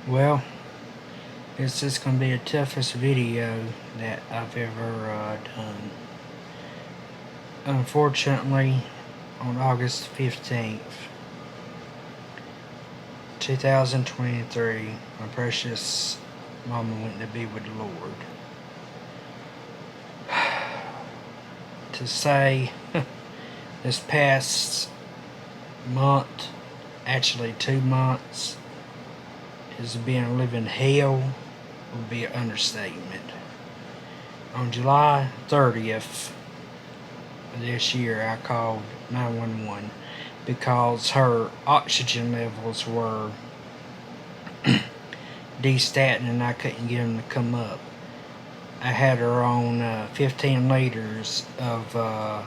Well, this is going to be the toughest video that I've ever done. Unfortunately, on August 15th, 2023, my precious mama went to be with the Lord. To say this past month, actually 2 months, has been a living hell would be an understatement. On July 30th of this year, I called 911 because her oxygen levels were destatting and I couldn't get them to come up. I had her on 15 liters of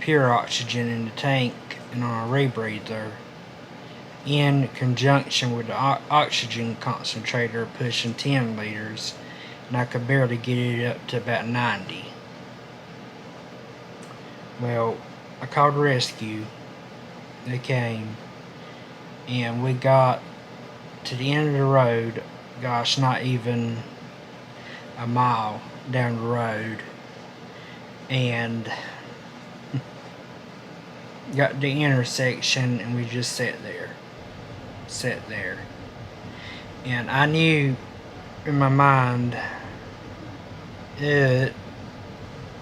pure oxygen in the tank and on a rebreather, in conjunction with the oxygen concentrator pushing 10 liters, and I could barely get it up to about 90. Well, I called rescue. They came, and we got to the end of the road, gosh, not even a mile down the road, and got to the intersection, and we just sat there. And I knew in my mind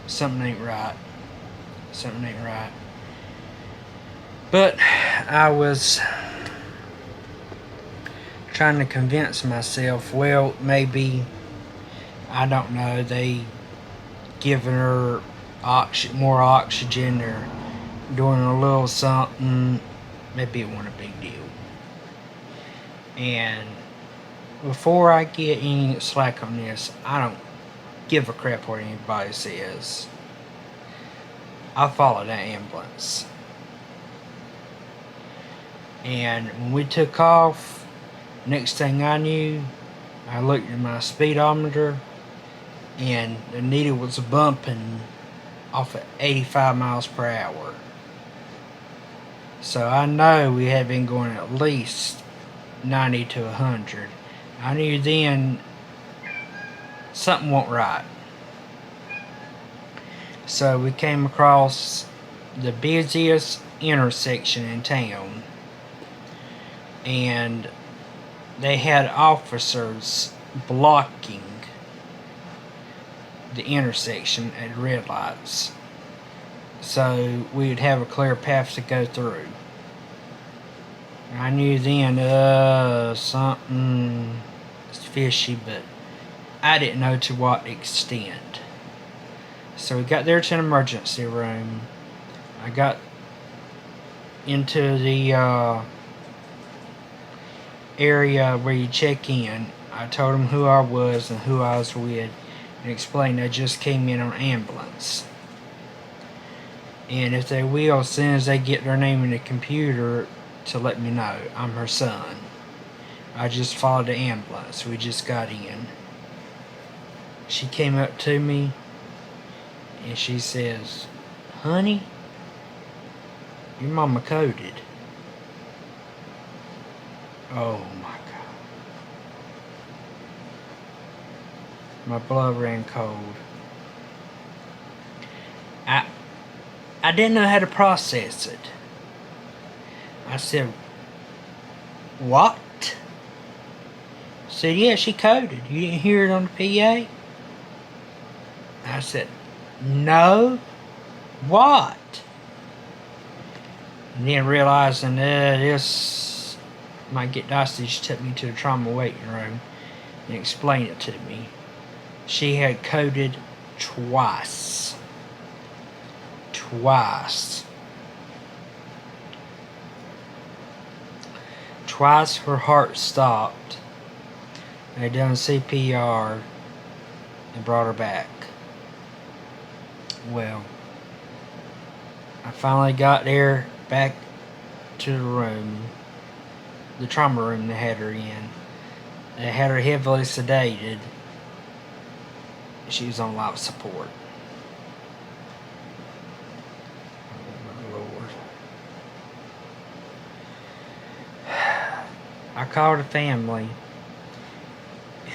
something ain't right. But I was trying to convince myself, well, maybe, I don't know, they giving her more oxygen or doing a little something. Maybe it wasn't a big deal. And before I get any slack on this, I don't give a crap what anybody says. I followed that ambulance. And when we took off, next thing I knew, I looked at my speedometer and the needle was bumping off at 85 miles per hour. So I know we had been going at least 90 to 100. I knew then something wasn't right. So we came across the busiest intersection in town, and they had officers blocking the intersection at red lights, so we'd have a clear path to go through. I knew then something was fishy, but I didn't know to what extent. So we got there to an emergency room. I got into the area where you check in. I told them who I was and who I was with, and explained I just came in on ambulance. And if they will, as soon as they get their name in the computer, to let me know I'm her son. I just followed the ambulance. We just got in. She came up to me and she says, "Honey, your mama coded." Oh my God. My blood ran cold. I didn't know how to process it. I said, "What?" I said, "Yeah, she coded. You didn't hear it on the PA?" I said, "No. What?" And then realizing this might get dicey, she took me to the trauma waiting room and explained it to me. She had coded twice. Twice her heart stopped. They done CPR and brought her back. Well, I finally got there, back to the room, the trauma room they had her in. They had her heavily sedated. She was on life support. Oh my Lord. I called a family.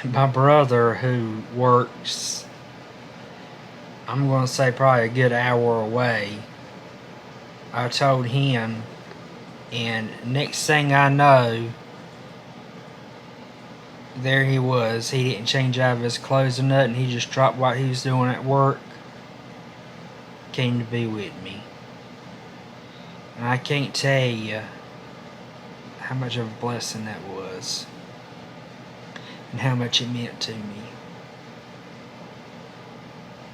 And my brother, who works, I'm going to say probably a good hour away, I told him, and next thing I know, there he was. He didn't change out of his clothes or nothing. He just dropped what he was doing at work, came to be with me. And I can't tell you how much of a blessing that was, and how much it meant to me.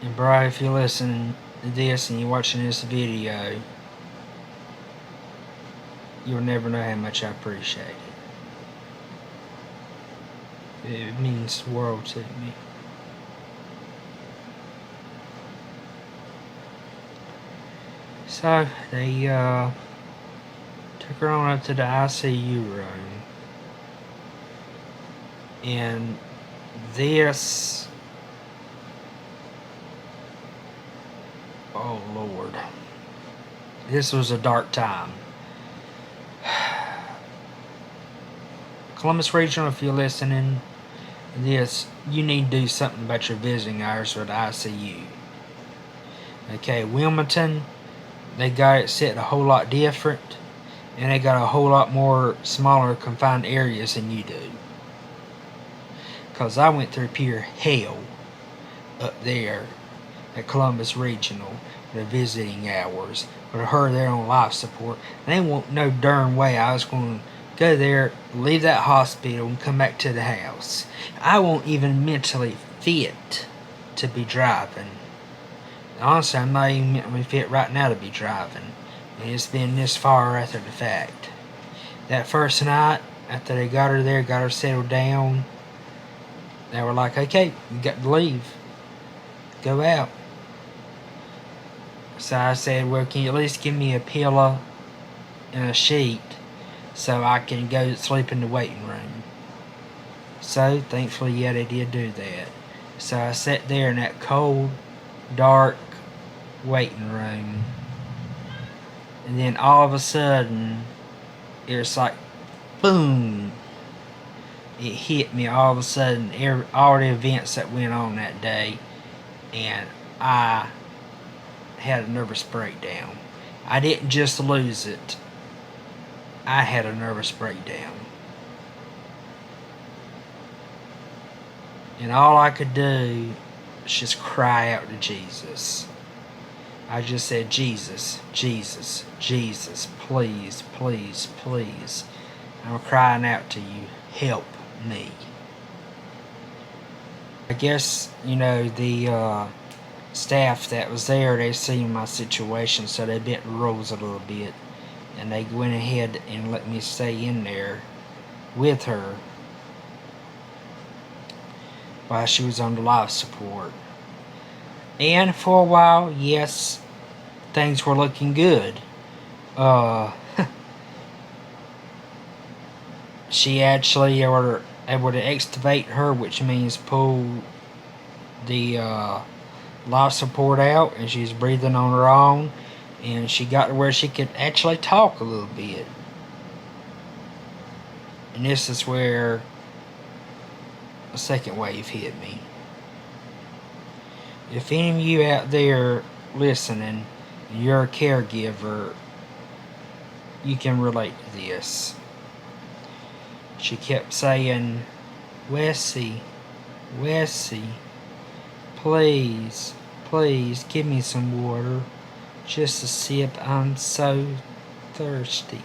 And bro, if you're listening to this and you're watching this video, you'll never know how much I appreciate it. It means the world to me. So they took her on up to the ICU room, and this, oh Lord, this was a dark time. Columbus Regional, if you're listening to this, you need to do something about your visiting hours for the ICU. Okay, Wilmington, they got it set a whole lot different, and they got a whole lot more smaller confined areas than you do. Because I went through pure hell up there at Columbus Regional, the visiting hours, with her there on life support. They won't no darn way I was going to go there, leave that hospital, and come back to the house. I won't even mentally fit to be driving. Honestly, I'm not even mentally fit right now to be driving. And it's been this far after the fact. That first night, after they got her there, got her settled down, they were like, okay, you got to leave. Go out. So I said, well, can you at least give me a pillow and a sheet so I can go sleep in the waiting room? So, thankfully, yeah, they did do that. So I sat there in that cold, dark waiting room. And then all of a sudden, it was like, boom. It hit me all of a sudden, all the events that went on that day. And I had a nervous breakdown. I didn't just lose it. I had a nervous breakdown. And all I could do was just cry out to Jesus. I just said, Jesus, Jesus, Jesus, please, please, please. I'm crying out to you. Help me. I guess, the staff that was there, they seen my situation, so they bent the rules a little bit. And they went ahead and let me stay in there with her while she was on the life support. And for a while, yes, things were looking good. She actually were able to extubate her, which means pull the life support out, and she's breathing on her own, and she got to where she could actually talk a little bit. And this is where a second wave hit me. If any of you out there listening, you're a caregiver, you can relate to this. She kept saying, Wessie, Wessie, please, please give me some water. Just a sip, I'm so thirsty.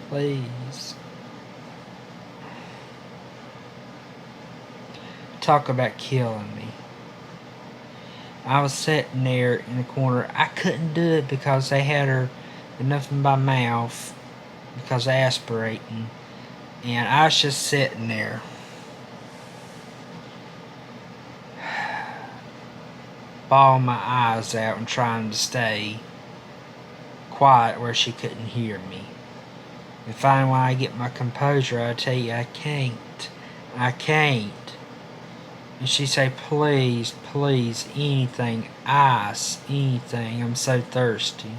Please. Talk about killing me. I was sitting there in the corner. I couldn't do it because they had her with nothing by mouth because of aspirating. And I was just sitting there. Bawling my eyes out and trying to stay quiet where she couldn't hear me. And finally, when I get my composure, I tell you, I can't. I can't. And she say, please, please, anything, ice, anything. I'm so thirsty.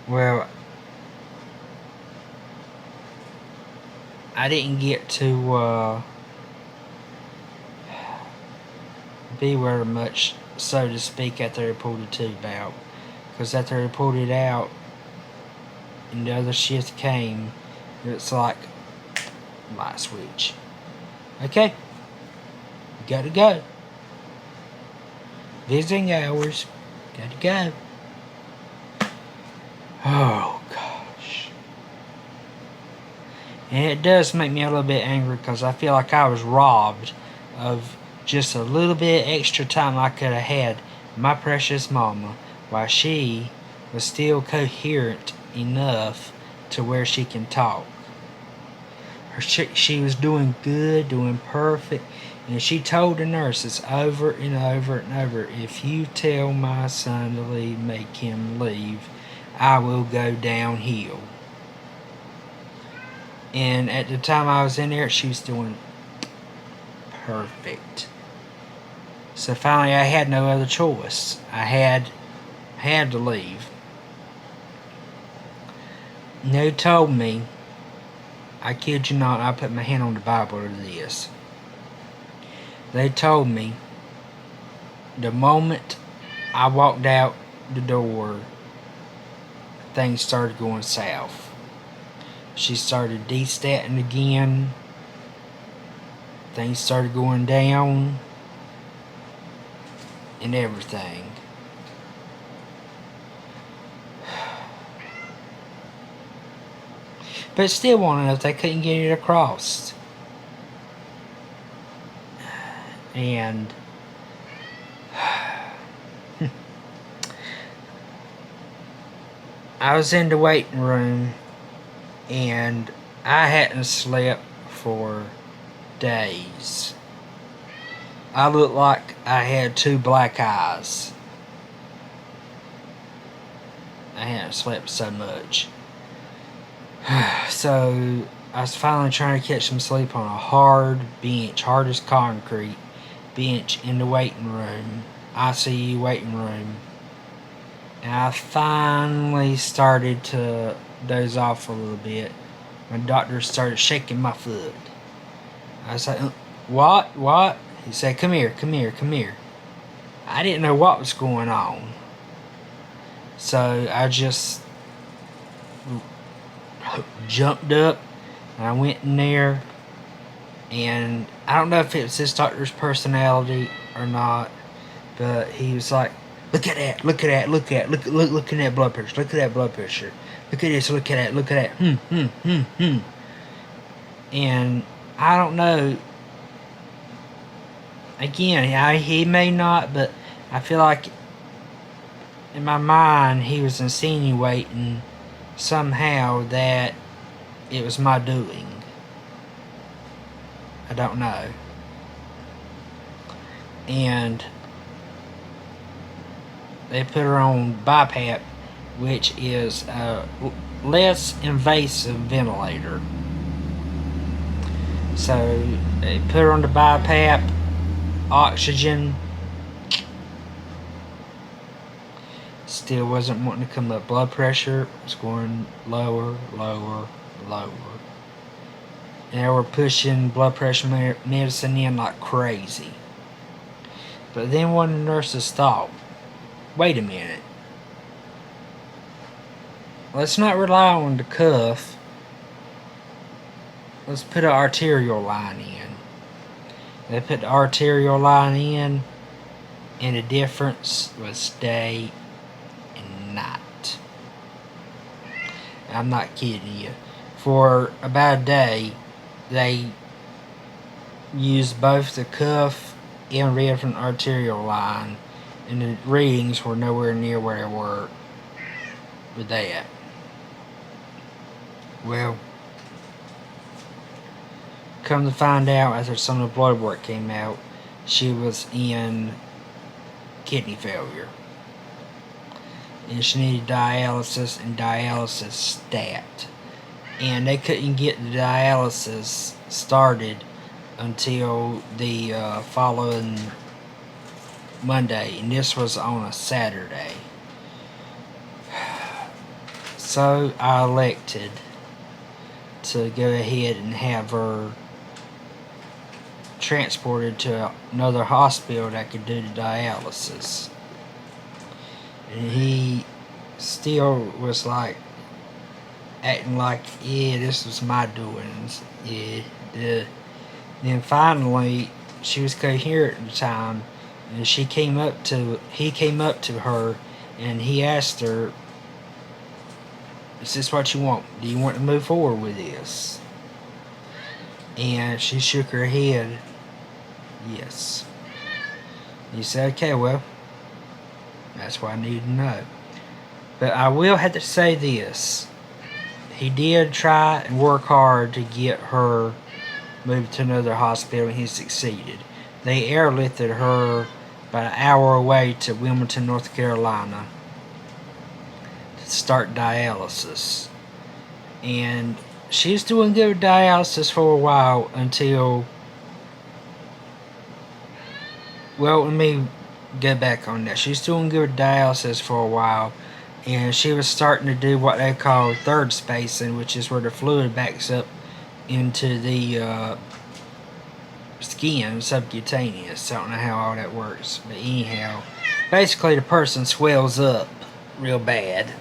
Well, I didn't get to be very much, so to speak, after they pulled the tube out. Because after they pulled it out and the other shift came, it's like light switch. Okay, you gotta go. Visiting hours, gotta go. Oh gosh. And it does make me a little bit angry because I feel like I was robbed of just a little bit extra time I could have had my precious mama while she was still coherent enough to where she can talk. She was doing good, doing perfect, and she told the nurses over and over and over, if you tell my son to leave, make him leave, I will go downhill. And at the time I was in there, she was doing perfect. So finally I had no other choice. I had to leave. And they told me, I kid you not, I put my hand on the Bible to this. They told me the moment I walked out the door, things started going south. She started destatting again. Things started going down. And everything. But still wanting enough, they couldn't get it across. And I was in the waiting room and I hadn't slept for days. I looked like I had 2 black eyes. I hadn't slept so much. So I was finally trying to catch some sleep on a hard bench, hard as concrete bench in the waiting room, ICU waiting room. And I finally started to doze off a little bit. My doctor started shaking my foot. I was like, what? He said, come here. I didn't know what was going on. So I just jumped up and I went in there, and I don't know if it was this doctor's personality or not, but he was like, look at that, look at that blood pressure, look at this, look at that. And I don't know, again, he may not, but I feel like in my mind he was insinuating somehow that it was my doing. I don't know. And they put her on BiPAP, which is a less invasive ventilator. So they put her on the BiPAP, oxygen. Still wasn't wanting to come up. Blood pressure was going lower. And they were pushing blood pressure medicine in like crazy. But then one of the nurses thought, wait a minute. Let's not rely on the cuff. Let's put an arterial line in. They put the arterial line in, and the difference was day and night. I'm not kidding you. For about a day, they used both the cuff and read from the arterial line, and the readings were nowhere near where they were with that. Well, come to find out, after some of the blood work came out, she was in kidney failure. And she needed dialysis and dialysis stat. And they couldn't get the dialysis started until the following Monday. And this was on a Saturday. So I elected to go ahead and have her transported to another hospital that could do the dialysis. And he still was like acting like, yeah, this was my doings. Yeah. Then finally, she was coherent at the time, and he came up to her, and he asked her, "Is this what you want? Do you want to move forward with this?" And she shook her head, yes. He said, "Okay, well, that's what I need to know." But I will have to say this. He did try and work hard to get her moved to another hospital, and he succeeded. They airlifted her about an hour away to Wilmington, North Carolina to start dialysis. And she was doing good with dialysis for a while until, well, let me go back on that. She was doing good with dialysis for a while, and she was starting to do what they call third spacing, which is where the fluid backs up into the skin, subcutaneous. I don't know how all that works, but anyhow, basically the person swells up real bad.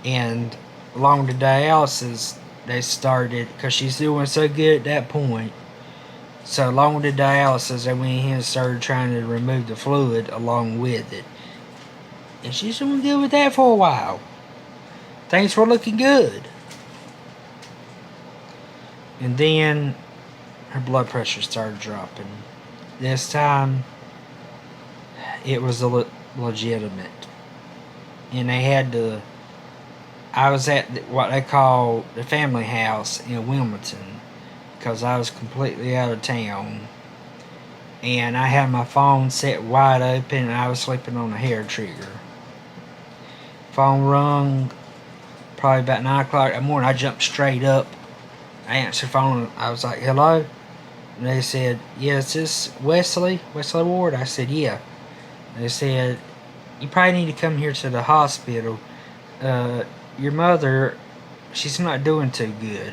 And along the dialysis, they started, because she's doing so good at that point, so along with the dialysis, they went ahead and started trying to remove the fluid along with it. And she's doing good with that for a while. Things were looking good. And then her blood pressure started dropping. This time, it was legitimate. And they had to... I was at what they call the family house in Wilmington, because I was completely out of town. And I had my phone set wide open, and I was sleeping on a hair trigger. Phone rung probably about 9 o'clock that morning. I jumped straight up. I answered the phone. I was like, "Hello?" And they said, "Yeah, is this Wesley Ward?" I said, "Yeah." And they said, "You probably need to come here to the hospital. Your mother, she's not doing too good."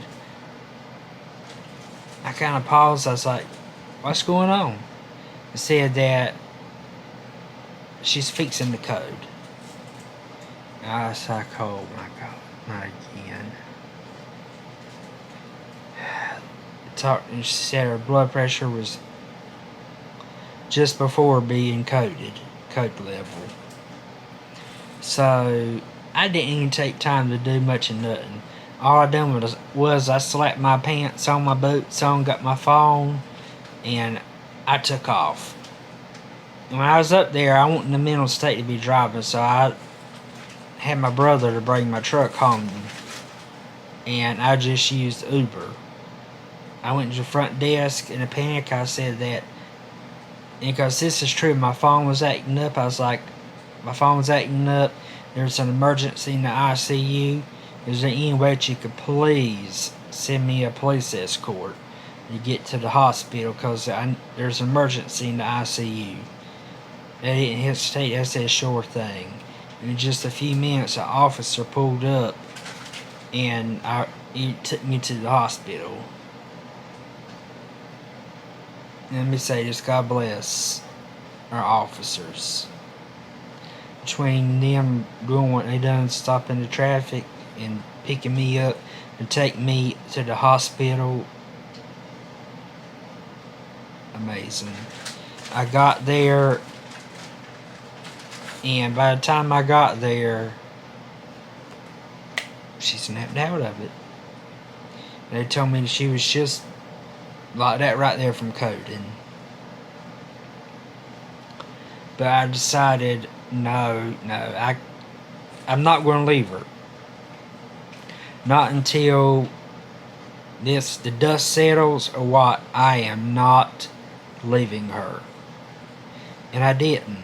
I kind of paused. I was like, "What's going on?" They said that she's fixing the code. I was like, "Oh my God, not again." And she said her blood pressure was just before being code level. So I didn't even take time to do much of nothing. All I done was I slapped my pants on, my boots on, got my phone, and I took off. And when I was up there, I wasn't in the mental state to be driving, so I had my brother to bring my truck home, and I just used Uber. I went to the front desk in a panic. I said that, and because this is true, my phone was acting up. I was like, my phone was acting up. There's an emergency in the ICU. Is there any way that you could please send me a police escort to get to the hospital? Because there's an emergency in the ICU. They didn't hesitate. I said, "Sure thing." And in just a few minutes, an officer pulled up, and he took me to the hospital. Let me say this, God bless our officers. Between them doing what they done, stopping the traffic and picking me up and take me to the hospital, amazing. I got there, and by the time I got there, she snapped out of it. They told me that she was just like that right there from coding. But I decided, no, I'm not going to leave her. Not until the dust settles or what. I am not leaving her. And I didn't.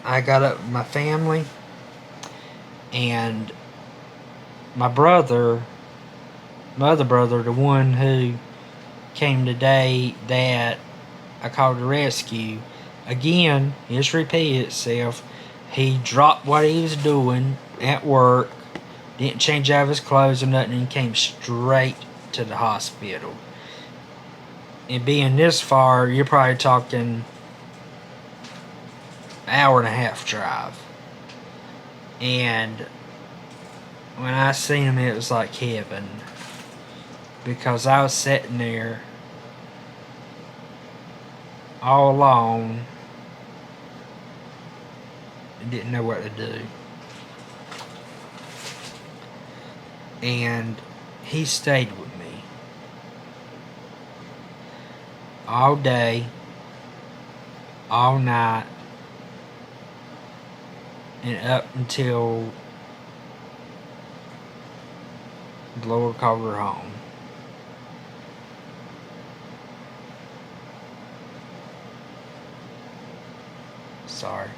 I got up with my family, and my other brother, the one who came today that I called the rescue, again, just repeat itself. He dropped what he was doing, at work, didn't change out of his clothes or nothing, and came straight to the hospital. And being this far, you're probably talking an hour and a half drive. And when I seen him, it was like heaven. Because I was sitting there all alone and didn't know what to do. And he stayed with me all day, all night, and up until the Lord called her home. Sorry.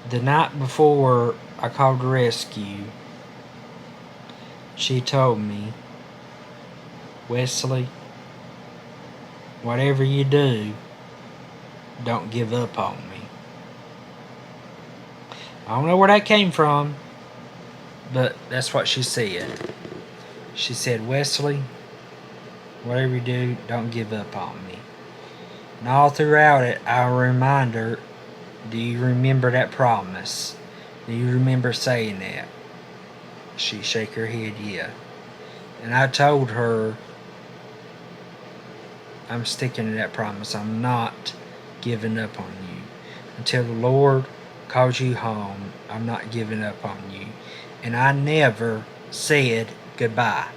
The night before I called the rescue, she told me, Wesley, whatever you do, don't give up on me. I don't know where that came from, but that's what she said. She said, Wesley, whatever you do, don't give up on me. And all throughout it, I'll remind her, do you remember that promise? Do you remember saying that? She shake her head, yeah. And I told her, I'm sticking to that promise. I'm not giving up on you. Until the Lord calls you home, I'm not giving up on you. And I never said goodbye.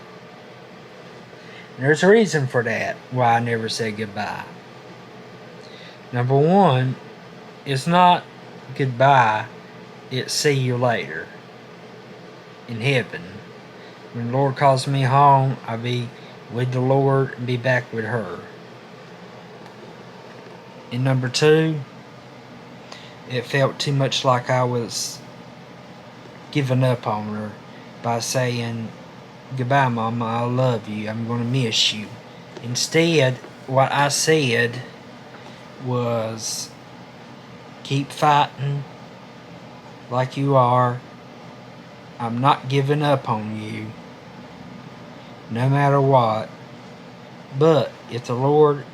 And there's a reason for that, why I never said goodbye. Number one, it's not goodbye, it's see you later in heaven. When the Lord calls me home, I'll be with the Lord and be back with her. And number two, it felt too much like I was giving up on her by saying, goodbye, Mama, I love you, I'm going to miss you. Instead, what I said was, keep fighting like you are. I'm not giving up on you, no matter what. But if the Lord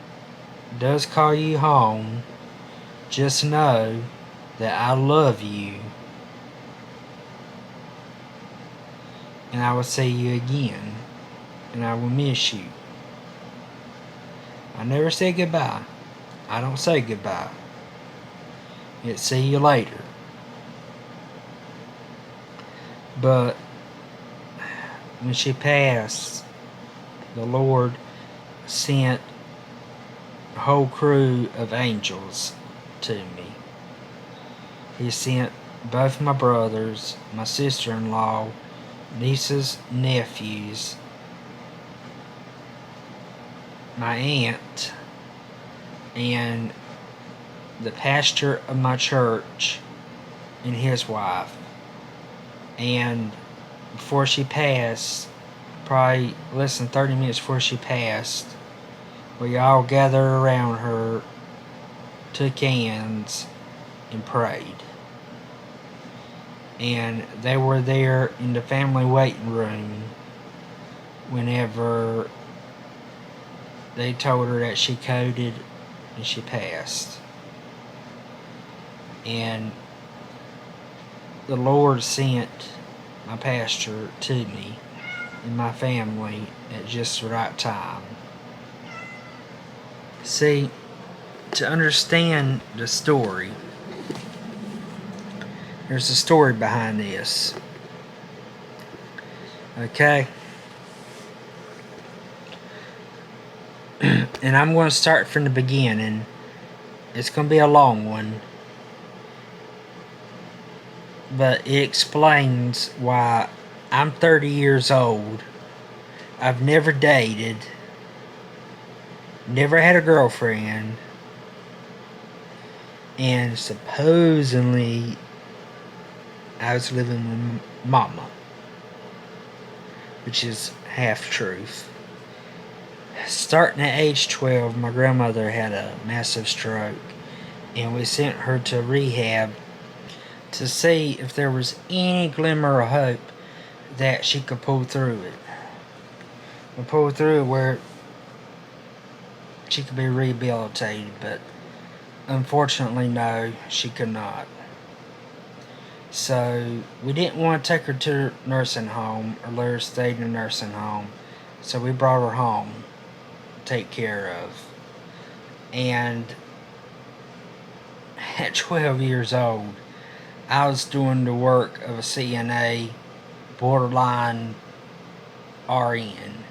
does call you home, just know that I love you. And I will see you again. And I will miss you. I never say goodbye. I don't say goodbye. It's see you later. But when she passed, the Lord sent a whole crew of angels to me. He sent both my brothers, my sister-in-law, nieces, nephews, my aunt, and the pastor of my church and his wife. And before she passed, probably less than 30 minutes before she passed, we all gathered around her, took hands, and prayed. And they were there in the family waiting room whenever they told her that she coded and she passed. And the Lord sent my pastor to me and my family at just the right time. See, to understand the story, there's a story behind this. Okay? And I'm going to start from the beginning. It's going to be a long one. But it explains why I'm 30 years old. I've never dated. never had a girlfriend, and supposedly I was living with mama, which is half truth. Starting at age 12, my grandmother had a massive stroke, and we sent her to rehab to see if there was any glimmer of hope that she could pull through it. Or pull through it where she could be rehabilitated, but unfortunately, no, she could not. So we didn't want to take her to a nursing home or let her stay in a nursing home. So we brought her home to take care of. And at 12 years old, I was doing the work of a CNA, borderline RN.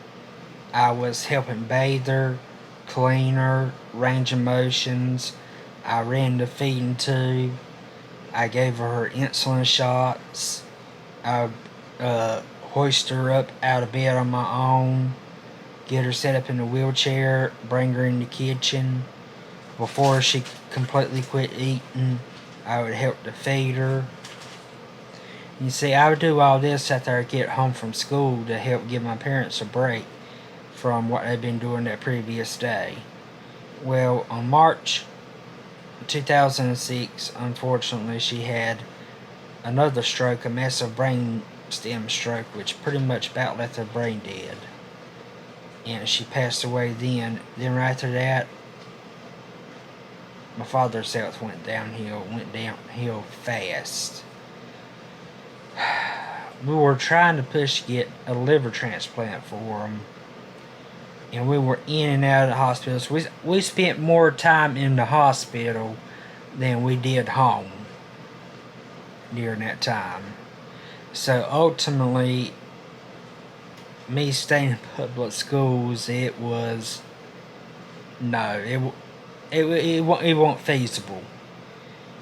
I was helping bathe her, clean her, range of motions. I ran the feeding tube. I gave her insulin shots. I hoist her up out of bed on my own, get her set up in a wheelchair, bring her in the kitchen. Before she completely quit eating, I would help to feed her. You see, I would do all this after I get home from school to help give my parents a break from what they'd been doing that previous day. Well, on March 2006, unfortunately, she had another stroke, a massive brain stem stroke, which pretty much about left her brain dead. And she passed away then. Then right after that, my father's health went downhill fast. We were trying to push to get a liver transplant for him, and we were in and out of the hospitals. We spent more time in the hospital than we did home during that time. So ultimately, me staying in public schools, it wasn't feasible.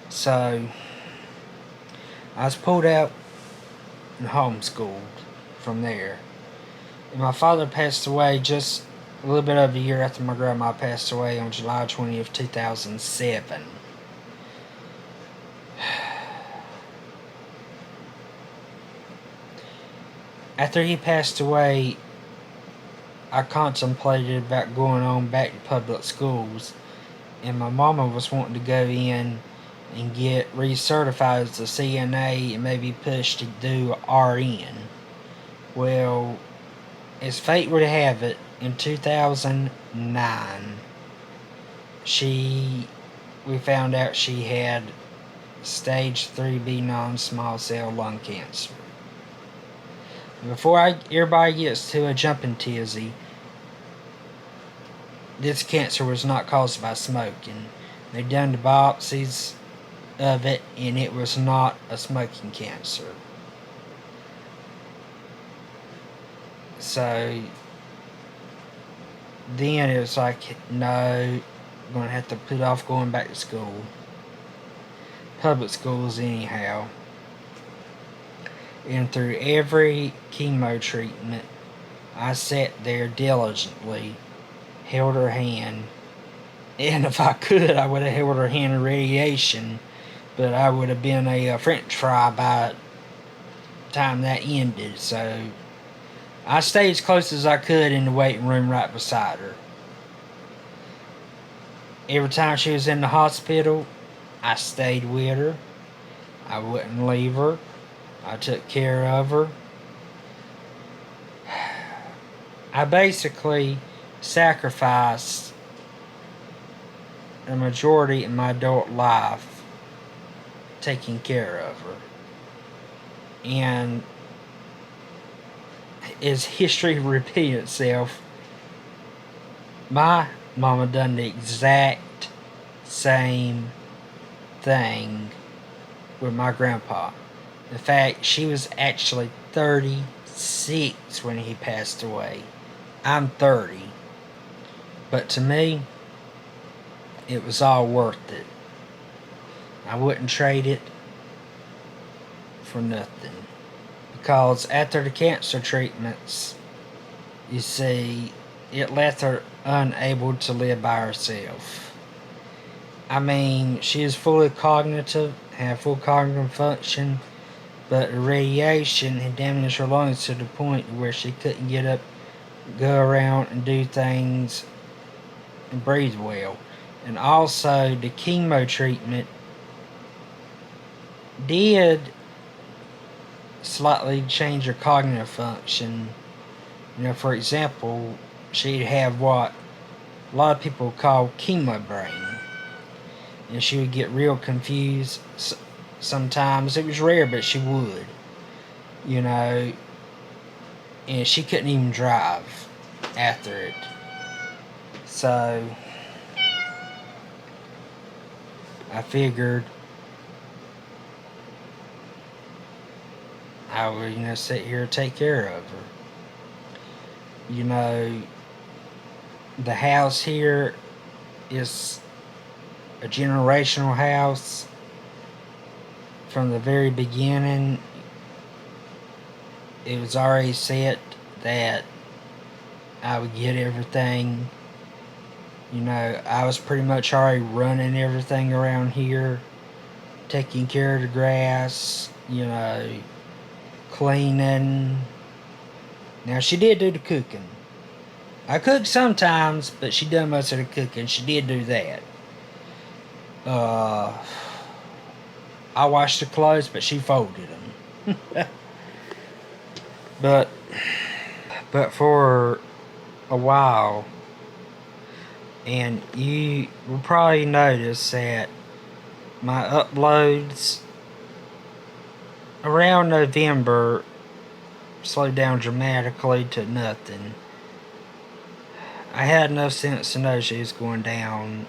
So I was pulled out and homeschooled from there. And my father passed away just a little bit over a year after my grandma passed away on July 20th, 2007. After he passed away, I contemplated about going on back to public schools, and my mama was wanting to go in and get recertified as a CNA and maybe push to do RN. Well, as fate would have it, in 2009, we found out she had stage 3B non-small cell lung cancer. Before everybody gets to a jumping tizzy, this cancer was not caused by smoking. They done the biopsies of it, and it was not a smoking cancer. So then it was like, no, I'm going to have to put off going back to school. Public schools anyhow. And through every chemo treatment, I sat there diligently, held her hand, and if I could, I would have held her hand in radiation, but I would have been a French fry by the time that ended. So I stayed as close as I could in the waiting room right beside her. Every time she was in the hospital, I stayed with her. I wouldn't leave her. I took care of her. I basically sacrificed the majority of my adult life taking care of her. And as history repeats itself, my mama done the exact same thing with my grandpa. In fact, she was actually 36 when he passed away. I'm 30. But to me, it was all worth it. I wouldn't trade it for nothing. Because after the cancer treatments, you see, it left her unable to live by herself. I mean, she is fully cognitive, had full cognitive function, but the radiation had damaged her lungs to the point where she couldn't get up, go around, and do things and breathe well. And also, the chemo treatment did slightly change her cognitive function. You know, for example, she'd have what a lot of people call chemo brain. And she would get real confused sometimes. It was rare, but she would. You know, and she couldn't even drive after it. So, I figured I would, sit here and take care of her. You know, the house here is a generational house. From the very beginning, it was already set that I would get everything. You know, I was pretty much already running everything around here, taking care of the grass, cleaning. Now, she did do the cooking. I cook sometimes, but she done most of the cooking. She did do that. I washed the clothes, but she folded them. But for a while, and you will probably notice that my uploads around November slowed down dramatically to nothing. I had enough sense to know she was going down,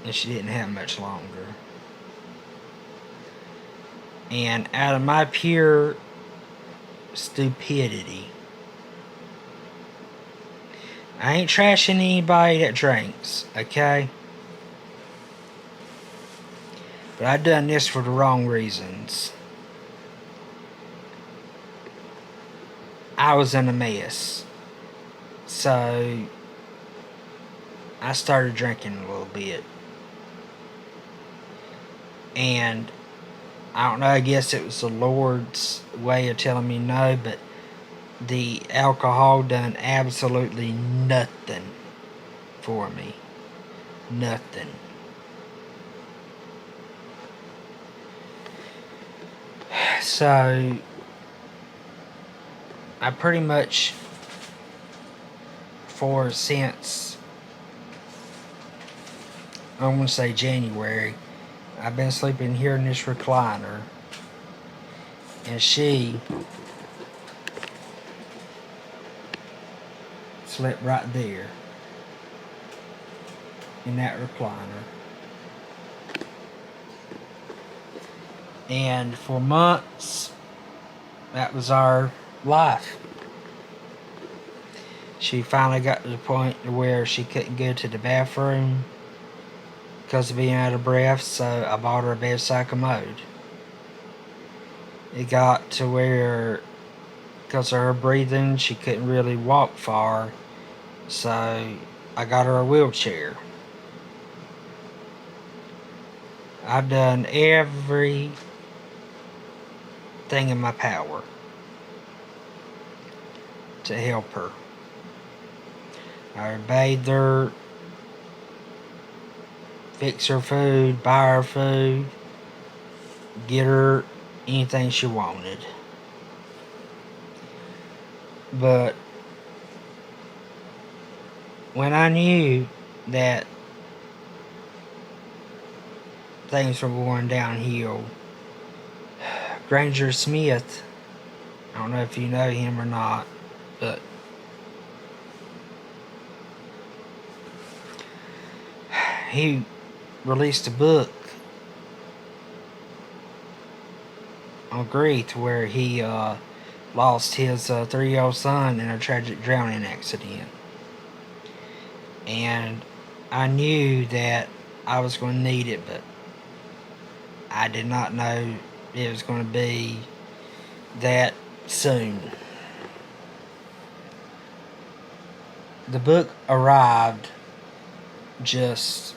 and she didn't have much longer. And out of my pure stupidity, I ain't trashing anybody that drinks, okay? But I done this for the wrong reasons. I was in a mess. So, I started drinking a little bit. And, I don't know, I guess it was the Lord's way of telling me no, but the alcohol done absolutely nothing for me. Nothing. So, I pretty much, since, I want to say January, I've been sleeping here in this recliner. And she slept right there in that recliner. And for months, that was our life. She finally got to the point where she couldn't go to the bathroom because of being out of breath, so I bought her a bedside commode. It got to where, because of her breathing, she couldn't really walk far, so I got her a wheelchair. I've done everything in my power to help her. I bathed her, fix her food, buy her food, get her anything she wanted. But when I knew that things were going downhill, Granger Smith, I don't know if you know him or not, but he released a book on grief where he lost his 3-year-old son in a tragic drowning accident. And I knew that I was going to need it, but I did not know it was going to be that soon. the book arrived just.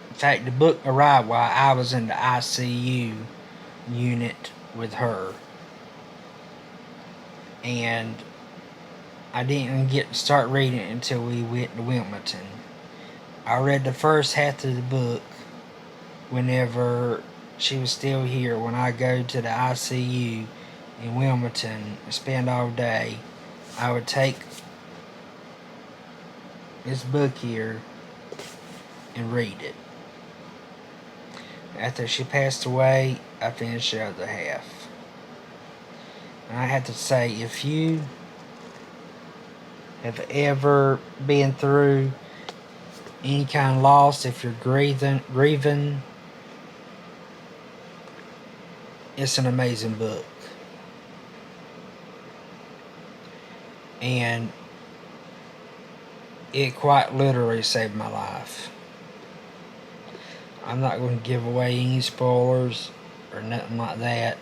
In fact, the book arrived while I was in the ICU unit with her. And I didn't get to start reading it until we went to Wilmington. I read the first half of the book whenever she was still here. When I go to the ICU in Wilmington and spend all day, I would take this book here and read it. After she passed away, I finished the other half. And I have to say, if you have ever been through any kind of loss, if you're grieving, it's an amazing book. And it quite literally saved my life. I'm not going to give away any spoilers or nothing like that,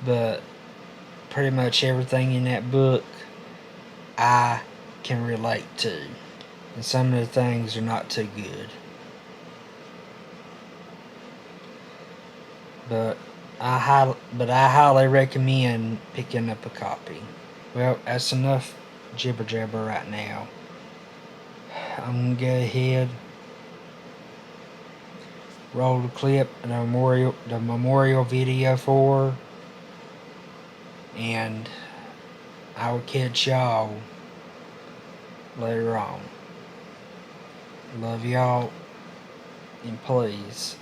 but pretty much everything in that book I can relate to, and some of the things are not too good. But I highly recommend picking up a copy. Well, that's enough jibber jabber right now. I'm gonna go ahead, roll the clip, the memorial video for her, and I will catch y'all later on. Love y'all, and please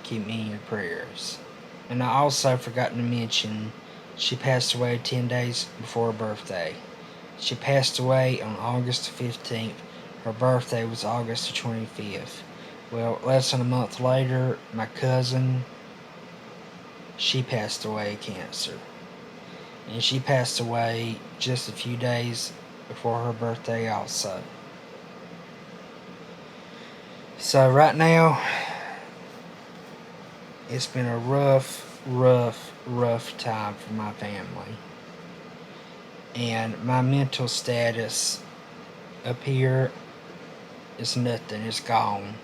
keep me in your prayers. And I also forgot to mention, she passed away 10 days before her birthday. She passed away on August 15th. Her birthday was August 25th. Well, less than a month later, my cousin, she passed away of cancer. And she passed away just a few days before her birthday also. So right now, it's been a rough time for my family. And my mental status up here is nothing, it's gone.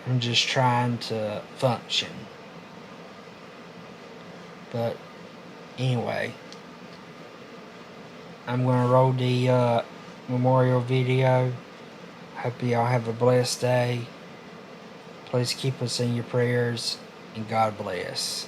I'm just trying to function. But anyway, I'm going to roll the memorial video. Hope y'all have a blessed day. Please keep us in your prayers, and God bless.